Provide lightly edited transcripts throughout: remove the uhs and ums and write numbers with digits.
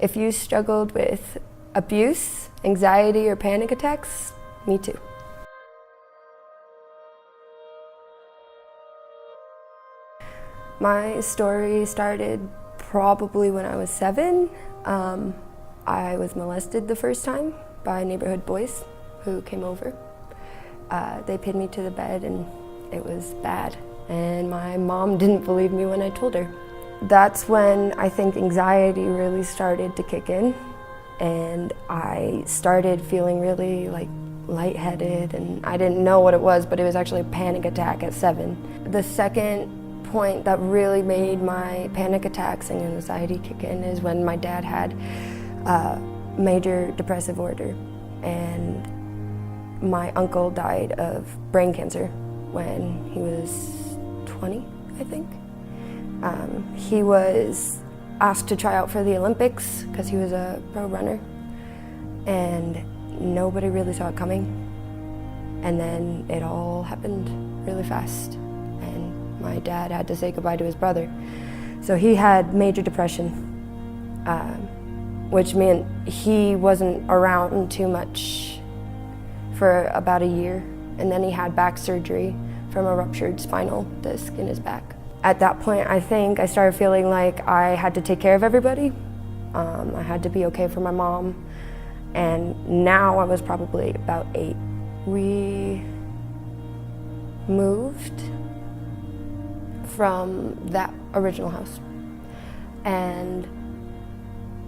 If you struggled with abuse, anxiety, or panic attacks, me too. My story started probably when I was 7. I was molested the first time by neighborhood boys who came over. They pinned me to the bed and it was bad. And my mom didn't believe me when I told her. That's when I think anxiety really started to kick in, and I started feeling really lightheaded, and I didn't know what it was, but it was actually a panic attack at 7. The second point that really made my panic attacks and anxiety kick in is when my dad had major depressive disorder, and my uncle died of brain cancer when he was 20, I think. He was asked to try out for the Olympics because he was a pro runner, and nobody really saw it coming. And then it all happened really fast, and my dad had to say goodbye to his brother. So he had major depression, which meant he wasn't around too much for about a year, and then he had back surgery from a ruptured spinal disc in his back. At that point, I think I started feeling like I had to take care of everybody. I had to be okay for my mom, and now I was probably about 8. We moved from that original house, and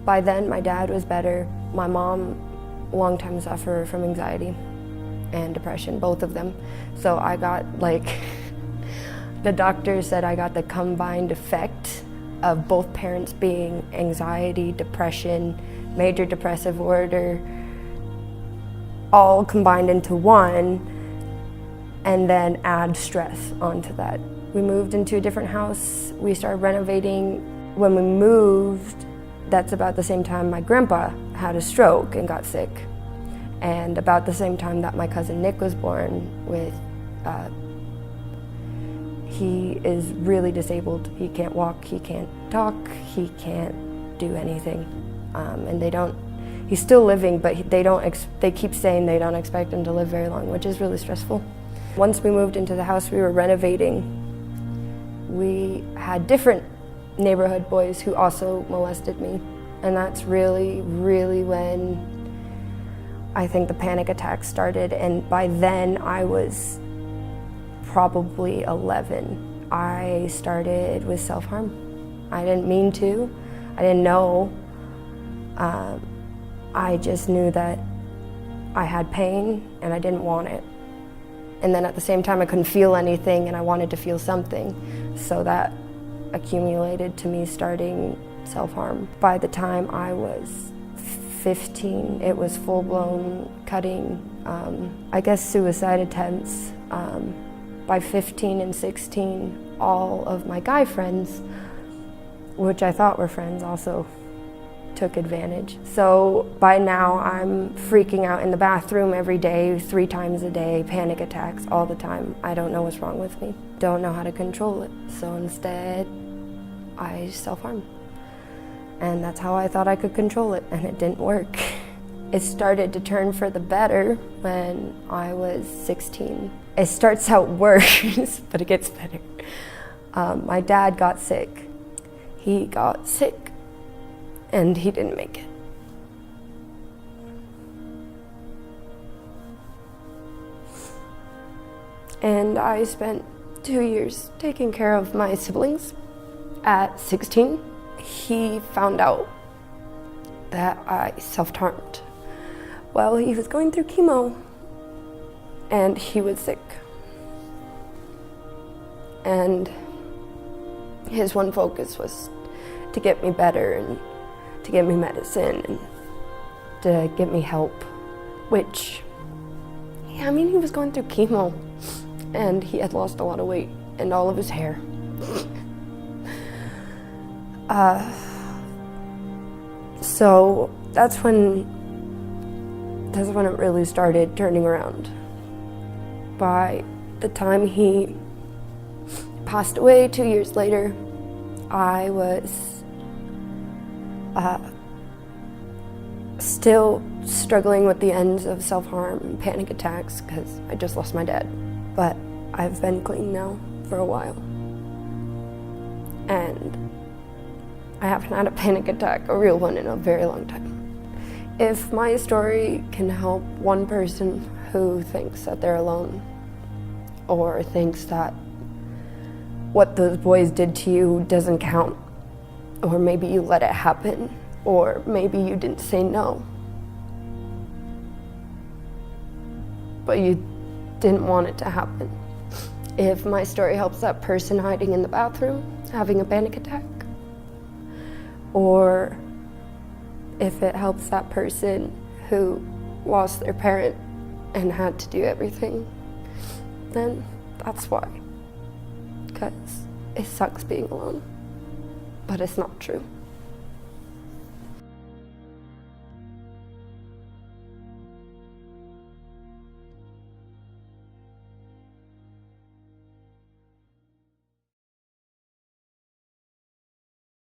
by then my dad was better. My mom, long time sufferer from anxiety and depression, both of them. So I got the doctor said I got the combined effect of both parents being anxiety, depression, major depressive disorder, all combined into one, and then add stress onto that. We moved into a different house. We started renovating. When we moved, that's about the same time my grandpa had a stroke and got sick. And about the same time that my cousin Nick was born with he is really disabled. He can't walk, he can't talk, he can't do anything. And he's still living, but they keep saying they don't expect him to live very long, which is really stressful. Once we moved into the house we were renovating, we had different neighborhood boys who also molested me. And that's really, really when I think the panic attack started. And by then I was probably 11. I started with self-harm. I didn't mean to. I didn't know. I just knew that I had pain and I didn't want it. And then at the same time I couldn't feel anything and I wanted to feel something. So that accumulated to me starting self-harm. By the time I was 15, it was full-blown cutting, I guess suicide attempts. By 15 and 16, all of my guy friends, which I thought were friends, also took advantage. So by now I'm freaking out in the bathroom every day, 3 times a day, panic attacks all the time. I don't know what's wrong with me. Don't know how to control it. So instead, I self-harm. And that's how I thought I could control it, and it didn't work. It started to turn for the better when I was 16. It starts out worse, but it gets better. My dad got sick. He got sick, and he didn't make it. And I spent 2 years taking care of my siblings. At 16, he found out that I self-harmed while he was going through chemo, and he was sick. And his one focus was to get me better and to get me medicine and to get me help, which, yeah, I mean, he was going through chemo and he had lost a lot of weight and all of his hair. So that's when it really started turning around. By the time he passed away 2 years later, I was Still struggling with the ends of self-harm and panic attacks because I just lost my dad. But I've been clean now for a while. And I haven't had a panic attack, a real one, in a very long time. If my story can help one person who thinks that they're alone, or thinks that what those boys did to you doesn't count, or maybe you let it happen, or maybe you didn't say no, but you didn't want it to happen. If my story helps that person hiding in the bathroom, having a panic attack, or if it helps that person who lost their parent and had to do everything, then that's why. Because it sucks being alone, but it's not true.